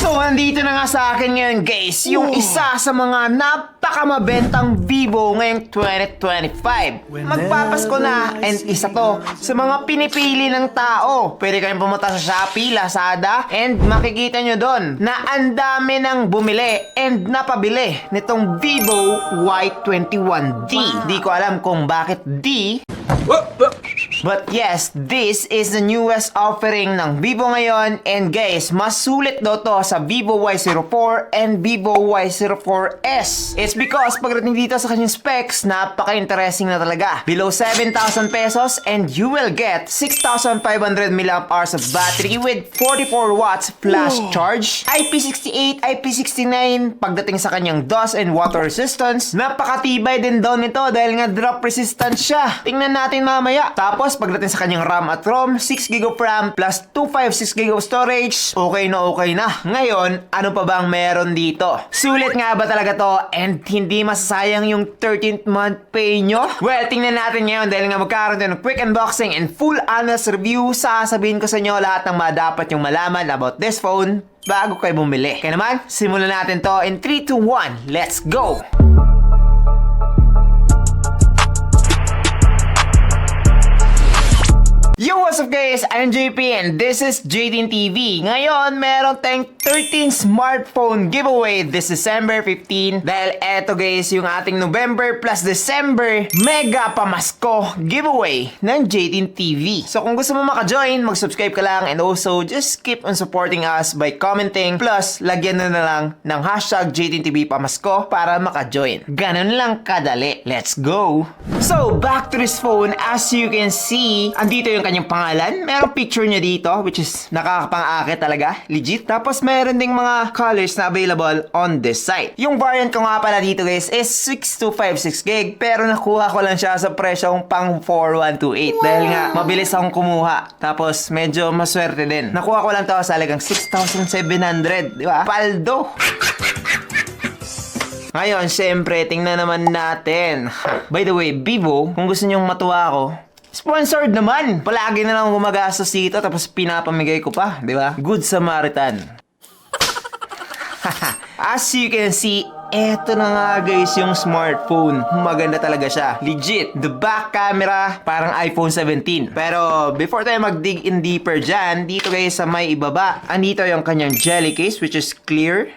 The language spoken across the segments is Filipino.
So, nandito na nga sa akin ngayon guys, yung isa sa mga napakamabentang Vivo ngayong 2025. Magpapasko na, and isa to sa mga pinipili ng tao. Pwede kayong pumunta sa Shopee, Lazada, and makikita nyo doon na ang dami ng bumili and napabili nitong Vivo Y21D. Di ko alam kung bakit D, but yes, this is the newest offering ng Vivo ngayon, and guys, mas sulit daw to sa Vivo Y04 and Vivo Y04S. It's because pagdating dito sa kanyang specs, napaka-interesting na talaga. Below 7,000 pesos and you will get 6,500 mAh of battery with 44 watts flash charge, IP68, IP69 pagdating sa kanyang dust and water resistance. Napakatibay din daw nito dahil nga drop resistant siya. Tingnan natin mamaya. Tapos pagdating sa kanyang RAM at ROM, 6GB of RAM plus 256GB of storage, okay na. Ngayon, ano pa bang meron dito? Sulit nga ba talaga to and hindi masasayang yung 13th month pay nyo? Well, tingnan natin ngayon dahil nga magkaroon tayo ng quick unboxing and full honest review. Sasabihin ko sa inyo lahat ng mga dapat yung malaman about this phone bago kayo bumili. Kaya naman, simulan natin to in 3, 2, 1. Let's go! Yo, what's up guys? I'm JP and this is JDin TV. Ngayon, meron tayong 13 smartphone giveaway this December 15. Dahil eto guys, yung ating November plus December mega pamasko giveaway ng JDin TV. So kung gusto mo maka-join, mag-subscribe ka lang and also just keep on supporting us by commenting. Plus, lagyan na lang ng hashtag JDin TV pamasko para maka-join. Ganun lang kadali. Let's go! So, back to this phone. As you can see, andito yung kanyang pangalan. Merong picture niya dito, which is nakakapang-akit talaga. Legit. Tapos meron ding mga colors na available on this site. Yung variant ko nga pala dito guys is 6256GB, pero nakuha ko lang siya sa presyong pang 4128. Dahil nga, mabilis akong kumuha. Tapos medyo maswerte din. Nakuha ko lang to sa halagang 6,700. Di ba? Paldo! Ngayon, syempre, tingnan naman natin. By the way, Vivo, kung gusto nyong matuwa ako, sponsored naman! Palagi na lang gumagastos dito tapos pinapamigay ko pa, di ba? Good Samaritan. As you can see, eto na nga guys yung smartphone. Maganda talaga siya. Legit. The back camera, parang iPhone 17. Pero before tayo mag-dig in deeper dyan, dito guys sa may ibaba, andito yung kanyang jelly case which is clear.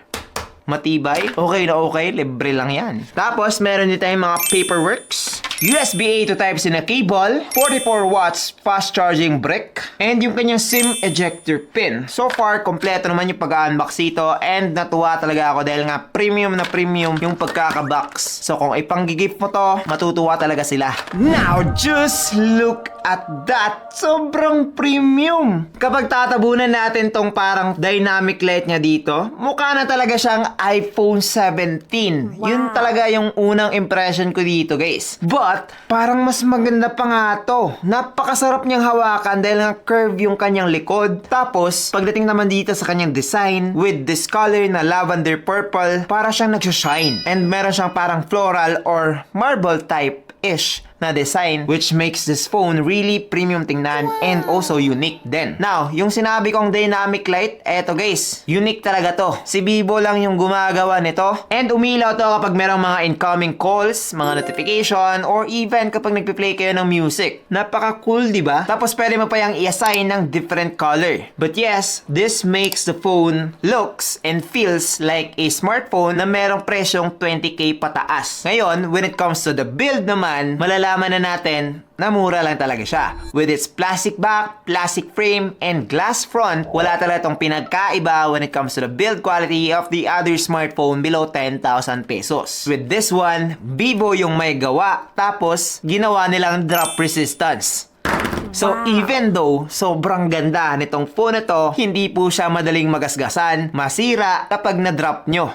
Matibay. Okay na okay. Libre lang yan. Tapos, meron din tayong mga paperworks. USB-A to Type-C na cable, 44 watts fast charging brick, and yung kanyang SIM ejector pin. So far, kompleto naman yung pag-unbox ito, and natuwa talaga ako dahil nga premium na premium yung pagkaka-box. So kung ipang-gift mo to, matutuwa talaga sila. Now, just look at that! Sobrang premium! Kapag tatabunan natin tong parang dynamic light niya dito, mukha na talaga siyang iPhone 17. Wow. Yun talaga yung unang impression ko dito, guys. But, parang mas maganda pa nga to. Napakasarap niyang hawakan dahil nga curve yung kanyang likod. Tapos, pagdating naman dito sa kanyang design, with this color na lavender purple, para siyang nagsashine. And meron siyang parang floral or marble type-ish na design, which makes this phone really premium tingnan and also unique din. Now, yung sinabi kong dynamic light, eto guys, unique talaga to. Si Vivo lang yung gumagawa nito, and umilaw to kapag merong mga incoming calls, mga notification, or even kapag nagpe-play kayo ng music. Napaka cool, di ba? Tapos pwede mo pa yung i-assign ng different color. But yes, this makes the phone looks and feels like a smartphone na merong presyong 20k pataas. Ngayon, when it comes to the build naman, malalaman na natin na mura lang talaga siya. With its plastic back, plastic frame, and glass front, wala talaga itong pinagkaiba when it comes to the build quality of the other smartphone below 10,000 pesos. With this one, Vivo yung may gawa, tapos ginawa nilang drop resistance. So, even though sobrang ganda nitong phone na to, hindi po siya madaling magasgasan, masira kapag na-drop nyo.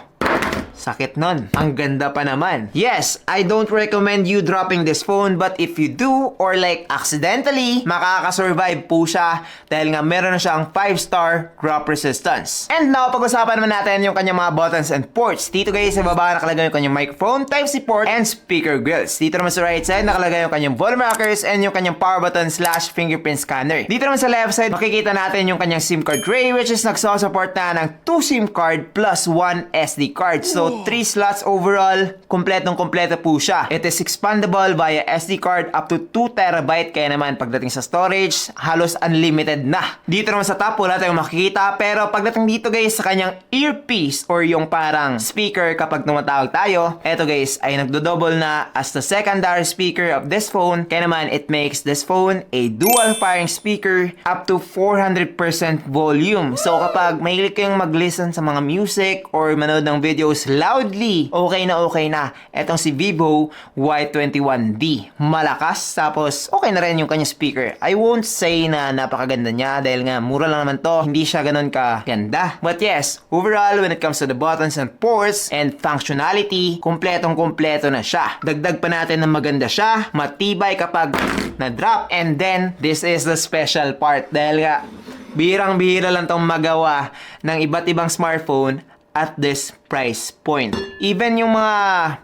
sakit nun. Ang ganda pa naman. Yes, I don't recommend you dropping this phone, but if you do, or like accidentally, makakasurvive po siya dahil nga meron na siyang 5-star drop resistance. And now, pag-usapan naman natin yung kanyang mga buttons and ports. Dito guys, sa baba nakalagay yung kanyang microphone, Type-C port, and speaker grills. Dito naman sa right side, nakalagay yung kanyang volume rockers and yung kanyang power button / fingerprint scanner. Dito naman sa left side, makikita natin yung kanyang SIM card tray, which is nagsusupport na ng 2 SIM card plus 1 SD card. So, 3 slots overall, kompletong-kompleto po siya. It is expandable via SD card up to 2 TB, kaya naman pagdating sa storage, halos unlimited na. Dito naman sa top, wala tayong makikita, pero pagdating dito guys, sa kanyang earpiece or yung parang speaker kapag tumatawag tayo, eto guys, ay nagdo-double na as the secondary speaker of this phone, kaya naman it makes this phone a dual firing speaker up to 400% volume. So kapag mahilig kayong mag-listen sa mga music or manood ng videos loudly, okay na etong si Vivo Y21D. Malakas, tapos okay na rin yung kanyang speaker. I won't say na napakaganda niya dahil nga mura lang naman to, hindi siya ganun kaganda. But yes, overall when it comes to the buttons and ports and functionality, kompletong-kompleto na siya. Dagdag pa natin na maganda siya, matibay kapag na-drop, and then this is the special part dahil nga bihirang-bihira lang tong magawa ng iba't ibang smartphone at this price point. Even yung mga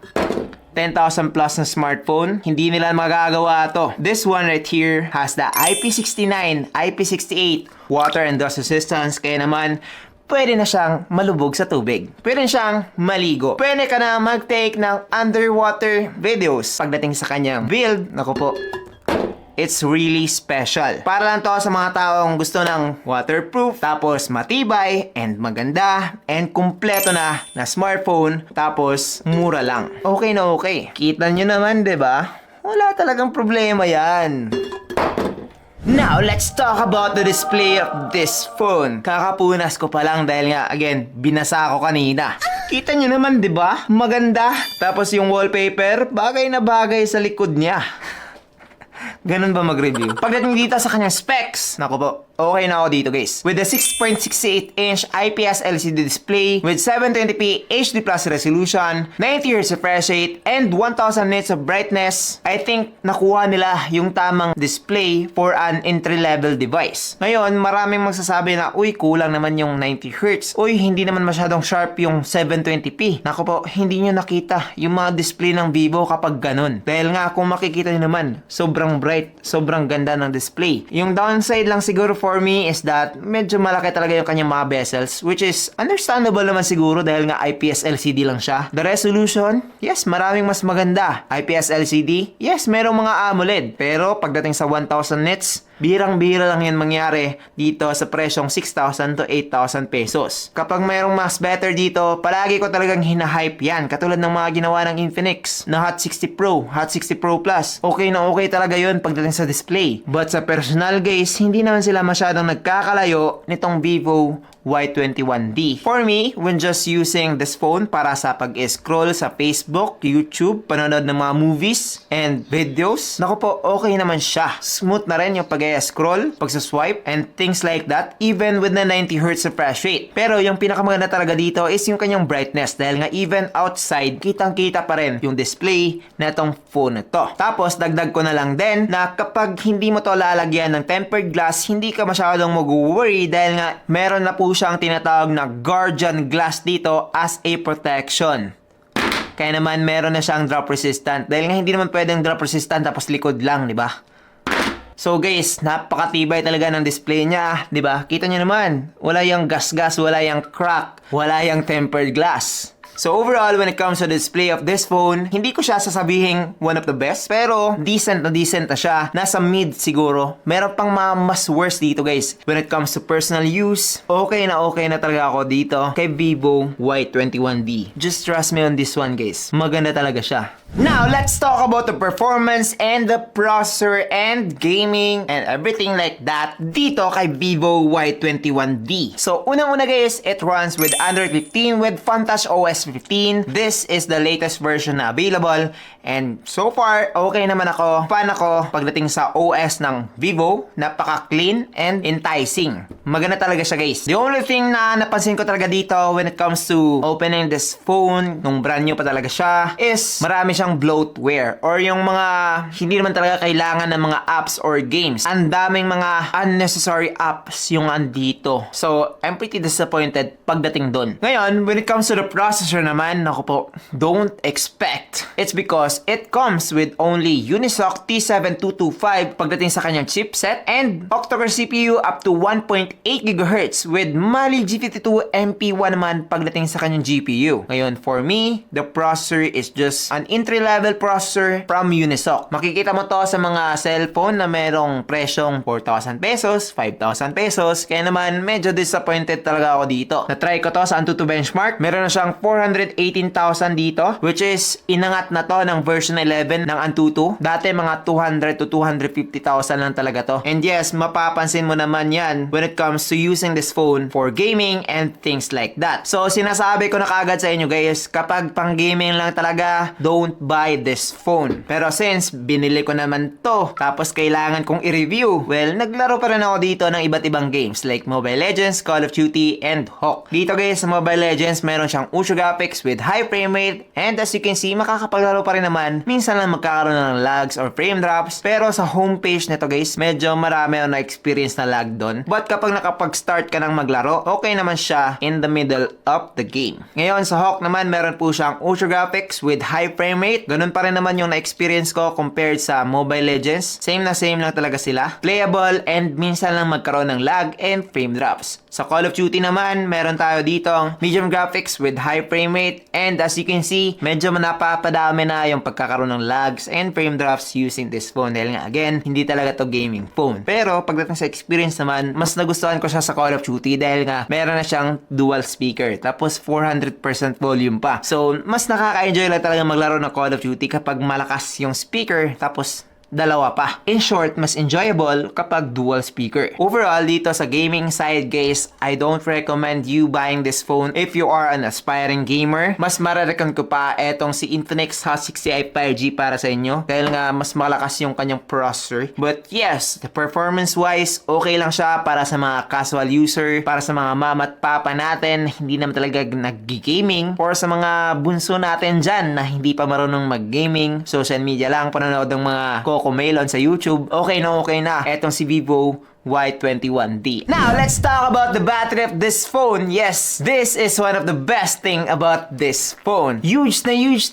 10,000 plus na smartphone, hindi nila magagawa to. This one right here has the IP69, IP68 water and dust resistance, kaya naman pwede na siyang malubog sa tubig. Pwede siyang maligo. Pwede ka na mag-take ng underwater videos. Pagdating sa kanyang build, naku po, it's really special. Para lang to sa mga taong gusto ng waterproof, tapos matibay, and maganda, and kumpleto na smartphone, tapos mura lang. Okay na okay. Kita nyo naman, 'di ba? Wala talagang problema yan. Now, let's talk about the display of this phone. Kakapunas ko pa lang dahil nga, again, binasa ko kanina. Kita nyo naman, 'di ba? Maganda. Tapos yung wallpaper, bagay na bagay sa likod niya. Ganun ba mag-review? Pagdating dito sa kanyang specs, naku po, okay na ako dito guys. With a 6.68-inch IPS LCD display with 720p HD Plus resolution, 90Hz refresh rate, and 1000 nits of brightness, I think nakuha nila yung tamang display for an entry-level device. Ngayon, maraming magsasabi na, uy, kulang naman yung 90Hz. Uy, hindi naman masyadong sharp yung 720p. Naku po, hindi nyo nakita yung mga display ng Vivo kapag ganun. Dahil nga, kung makikita nyo naman, sobrang bright, sobrang ganda ng display. Yung downside lang siguro for me is that medyo malaki talaga yung kanyang mga bezels, which is understandable naman siguro dahil nga IPS LCD lang siya. The resolution, yes, maraming mas maganda. IPS LCD, yes, merong mga AMOLED. Pero pagdating sa 1000 nits, bihirang-bihira lang yan mangyari dito sa presyong 6,000 to 8,000 pesos. Kapag mayroong mas better dito, palagi ko talagang hinahype yan. Katulad ng mga ginawa ng Infinix na Hot 60 Pro, Hot 60 Pro Plus. Okay na okay talaga yun pagdating sa display. But sa personal guys, hindi naman sila masyadong nagkakalayo nitong Vivo Y21D. For me, when just using this phone para sa pag-scroll sa Facebook, YouTube, panonood ng mga movies and videos, naku po, okay naman siya. Smooth na rin yung pag-scroll, pag-swipe, and things like that, even with the 90Hz refresh rate. Pero yung pinakamaganda talaga dito is yung kanyang brightness dahil nga even outside, kitang-kita pa rin yung display na itong phone na to. Tapos, dagdag ko na lang din na kapag hindi mo to lalagyan ng tempered glass, hindi ka masyadong mag-worry dahil nga meron na po siyang tinatawag na Guardian Glass dito as a protection. Kaya naman meron na siyang drop resistant dahil nga hindi naman pwedeng drop resistant tapos likod lang, di ba? So guys, napakatibay talaga ng display niya, di ba? Kita niyo naman, wala yung gas-gas, wala yung crack, wala yung tempered glass. So overall, when it comes to the display of this phone, hindi ko siya sasabihing one of the best, pero decent na siya. Nasa mid siguro. Meron pang mga mas worse dito guys. When it comes to personal use, okay na talaga ako dito kay Vivo Y21D. Just trust me on this one guys. Maganda talaga siya. Now, let's talk about the performance and the processor and gaming and everything like that dito kay Vivo Y21D. So, unang-una guys, it runs with Android 15 with FunTouch OS 2015. This is the latest version na available. And so far, okay naman ako. Fan ako pagdating sa OS ng Vivo. Napaka-clean and enticing. Maganda talaga siya, guys. The only thing na napansin ko talaga dito when it comes to opening this phone, nung brand new pa talaga siya, is marami siyang bloatware or yung mga hindi naman talaga kailangan ng mga apps or games. Ang daming mga unnecessary apps yung andito. So, I'm pretty disappointed pagdating dun. Ngayon, when it comes to the processor naman, naku po, don't expect. It's because it comes with only Unisoc T7225 pagdating sa kanyang chipset and octa-core CPU up to 1.8 GHz with Mali G52 MP1 naman pagdating sa kanyang GPU. Ngayon, for me, the processor is just an entry-level processor from Unisoc. Makikita mo to sa mga cellphone na merong presyong 4,000 pesos, 5,000 pesos. Kaya naman, medyo disappointed talaga ako dito. Na-try ko to sa Antutu Benchmark. Meron na siyang 418,000 dito, which is inangat na to ng version 11 ng Antutu. Dati mga 200 to 250,000 lang talaga to. And yes, mapapansin mo naman yan when it comes to using this phone for gaming and things like that. So, sinasabi ko na kaagad sa inyo guys, kapag pang gaming lang talaga, don't buy this phone. Pero since binili ko naman to, tapos kailangan kong i-review, well, naglaro pa rin ako dito ng iba't ibang games like Mobile Legends, Call of Duty, and Hawk. Dito guys, sa Mobile Legends, meron siyang Ultra Graphics with high frame rate, and as you can see, makakapaglaro pa rin naman. Minsan lang magkakaroon ng lags or frame drops, pero sa homepage nito guys, medyo marami ako na-experience na lag doon. But kapag nakapag-start ka ng maglaro, okay naman siya in the middle of the game. Ngayon, sa Hawk naman, meron po siyang Ultra Graphics with high frame rate. Ganun pa rin naman yung na-experience ko compared sa Mobile Legends. Same na same lang talaga sila. Playable and minsan lang magkaroon ng lag and frame drops. Sa Call of Duty naman, meron tayo ditong medium graphics with high frame rate, and as you can see, medyo napapadami na yung pagkakaroon ng lags and frame drops using this phone dahil nga again, hindi talaga to gaming phone. Pero pagdating sa experience naman, mas nagustuhan ko siya sa Call of Duty dahil nga meron na siyang dual speaker tapos 400% volume pa. So, mas nakaka-enjoy lang talaga maglaro ng Call of Duty kapag malakas yung speaker tapos dalawa pa. In short, mas enjoyable kapag dual speaker. Overall, dito sa gaming side guys, I don't recommend you buying this phone if you are an aspiring gamer. Mas mararecommend ko pa etong si Infinix Hot 60i 5G para sa inyo dahil nga mas malakas yung kanyang processor. But yes, the performance wise, okay lang siya para sa mga casual user, para sa mga mama at papa natin, hindi naman talaga nag-gaming, or sa mga bunso natin dyan na hindi pa marunong mag-gaming, social media lang, panonood ng mga Comelon sa YouTube, okay na etong si Vivo Y21D. Now, let's talk about the battery of this phone. Yes, this is one of the best thing about this phone. Huge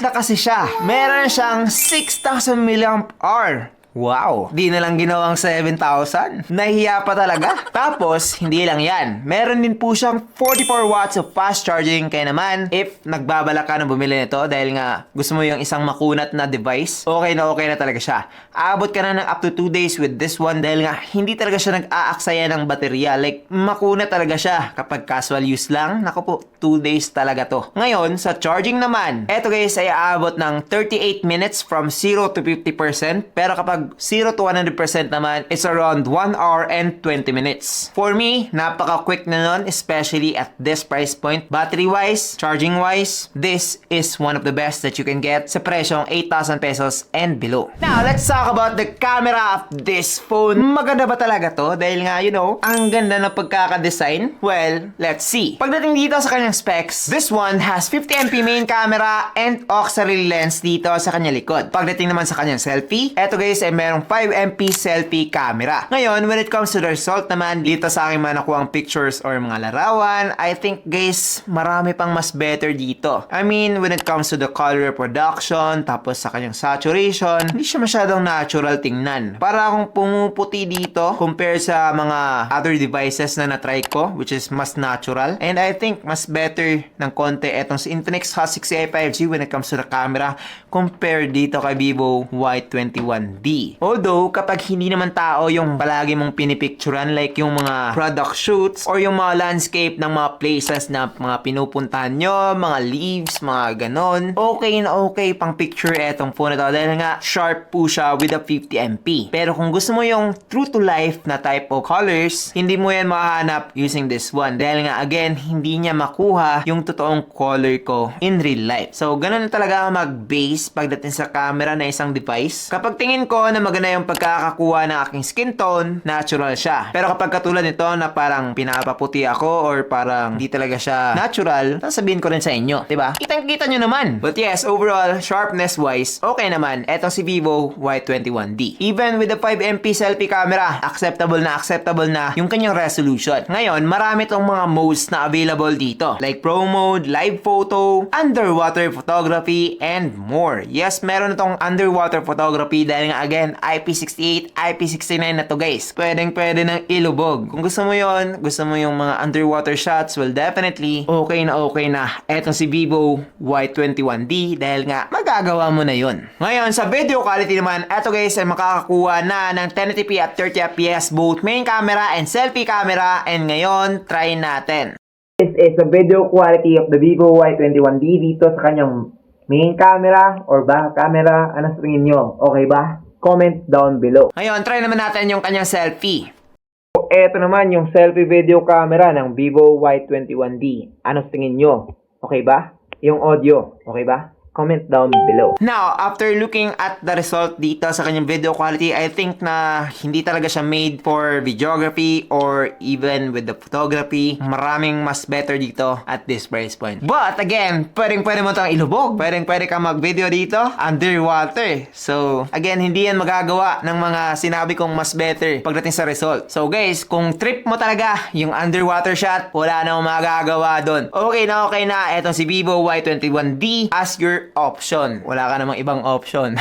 na kasi siya. Meron siyang 6,000 mAh. Wow! Di na lang ginawang 7,000. Nahihiya pa talaga. Tapos, hindi lang yan. Meron din po siyang 44 watts of fast charging. Kaya naman, if nagbabalak ka na bumili nito dahil nga gusto mo yung isang makunat na device, okay na talaga siya. Aabot ka na ng up to 2 days with this one dahil nga hindi talaga siya nag-aaksaya ng baterya. Like, makunat talaga siya. Kapag casual use lang, naku po, 2 days talaga to. Ngayon, sa charging naman, eto guys ay aabot ng 38 minutes from 0 to 50%. Pero kapag 0 to 100% naman, it's around 1 hour and 20 minutes. For me, napaka-quick na nun, especially at this price point. Battery-wise, charging-wise, this is one of the best that you can get sa presyong 8,000 pesos and below. Now, let's talk about the camera of this phone. Maganda ba talaga to? Dahil nga, you know, ang ganda ng pagkaka-design. Well, let's see. Pagdating dito sa kanyang specs, this one has 50MP main camera and auxiliary lens dito sa kanyang likod. Pagdating naman sa kanyang selfie, eto guys ay merong 5MP selfie camera. Ngayon, when it comes to the result naman, dito sa aking mga nakuhang pictures or mga larawan, I think guys, marami pang mas better dito. I mean, when it comes to the color reproduction, tapos sa kanyang saturation, hindi siya masyadong natural tingnan. Para akong pumuputi dito compare sa mga other devices na na-try ko, which is mas natural. And I think mas better ng konti etong si Infinix Hot 60i 5G when it comes to the camera compared dito kay Vivo Y21D. selfie. Although, kapag hindi naman tao yung palagi mong pinipicturan like yung mga product shoots or yung mga landscape ng mga places na mga pinupuntahan nyo, mga leaves, mga ganon, okay na okay pang picture etong phone na to dahil nga sharp po siya with a 50MP. Pero kung gusto mo yung true to life na type of colors, hindi mo yan mahanap using this one dahil nga again, hindi niya makuha yung totoong color ko in real life. So, ganun na talaga mag-base pagdating sa camera na isang device. Kapag tingin ko na maganda yung pagkakakuha ng aking skin tone, natural siya. Pero kapag katulad nito na parang pinapaputi ako or parang hindi talaga siya natural, sasabihin ko rin sa inyo, diba? Kitang-kita nyo naman. But yes, overall, sharpness-wise, okay naman. Etong si Vivo Y21D. Even with the 5MP selfie camera, acceptable na yung kanyang resolution. Ngayon, marami tong mga modes na available dito. Like Pro Mode, Live Photo, Underwater Photography, and more. Yes, meron itong underwater photography dahil nga again, IP68, IP69 na to guys. Pwede nang ilubog. Kung gusto mo yon, gusto mo yung mga underwater shots, well definitely, okay na etong si Vivo Y21D dahil nga magagawa mo na yon. Ngayon, sa video quality naman, eto guys ay makakakuha na ng 1080p at 30fps both main camera and selfie camera, and ngayon, try natin. This is the video quality of the Vivo Y21D dito sa kanyang main camera or back camera. Ano sa tingin nyo? Okay ba? Comment down below. Ngayon, try naman natin yung kanyang selfie. So, eto naman yung selfie video camera ng Vivo Y21D. Ano sa tingin nyo? Okay ba? Yung audio, okay ba? Comment down below. Now, after looking at the result dito sa kanyang video quality, I think na hindi talaga siya made for videography or even with the photography. Maraming mas better dito at this price point. But again, pwede mo itong ilubog. Pwede ka mag-video dito underwater. So, again, hindi yan magagawa ng mga sinabi kong mas better pagdating sa result. So guys, kung trip mo talaga yung underwater shot, wala na magagawa doon. Okay na etong si Vivo Y21D as your option. Wala ka namang ibang option.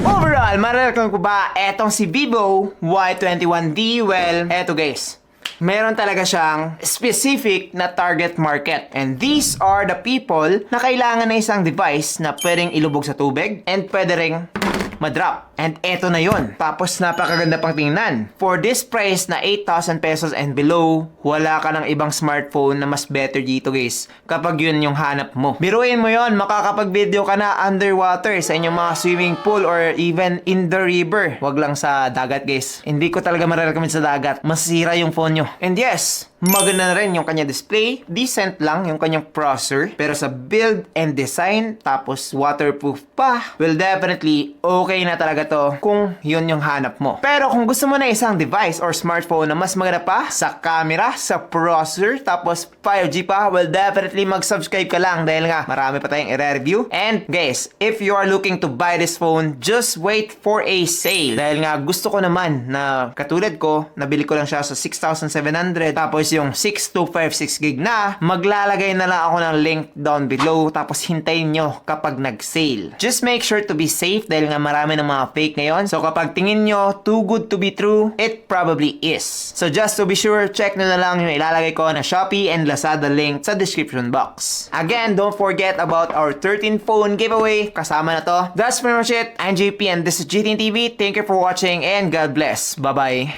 Overall, marerecommend ko ba etong si Vivo Y21D? Well, eto guys. Meron talaga siyang specific na target market. And these are the people na kailangan ng isang device na pwedeng ilubog sa tubig and pwede ring madrop. And eto na yon. Tapos napakaganda pang tingnan. For this price na 8,000 pesos and below, wala ka ng ibang smartphone na mas better dito guys. Kapag yun yung hanap mo. Biruin mo yon, makakapag-video ka na underwater sa inyong mga swimming pool or even in the river. Wag lang sa dagat guys. Hindi ko talaga marirecommend sa dagat. Masira yung phone nyo. And yes, maganda na rin yung kanya display. Decent lang yung kanyang processor. Pero sa build and design, tapos waterproof pa, well definitely, okay na talaga to kung yun yung hanap mo. Pero kung gusto mo na isang device or smartphone na mas maganda pa sa camera, sa processor, tapos 5G pa, well definitely mag-subscribe ka lang dahil nga marami pa tayong i-review. And guys, if you are looking to buy this phone, just wait for a sale. Dahil nga gusto ko naman na katulad ko, nabili ko lang siya sa 6,700 tapos yung 6256 gig na, maglalagay na lang ako ng link down below tapos hintayin nyo kapag nag-sale. Just make sure to be safe dahil nga marami ng mga fake ngayon. So kapag tingin nyo too good to be true, it probably is. So just to be sure, check nyo na lang yung ilalagay ko na Shopee and Lazada link sa description box. Again, don't forget about our 13 phone giveaway. Kasama na to. That's pretty much it. I'm JP and this is GTN TV. Thank you for watching and God bless. Bye-bye.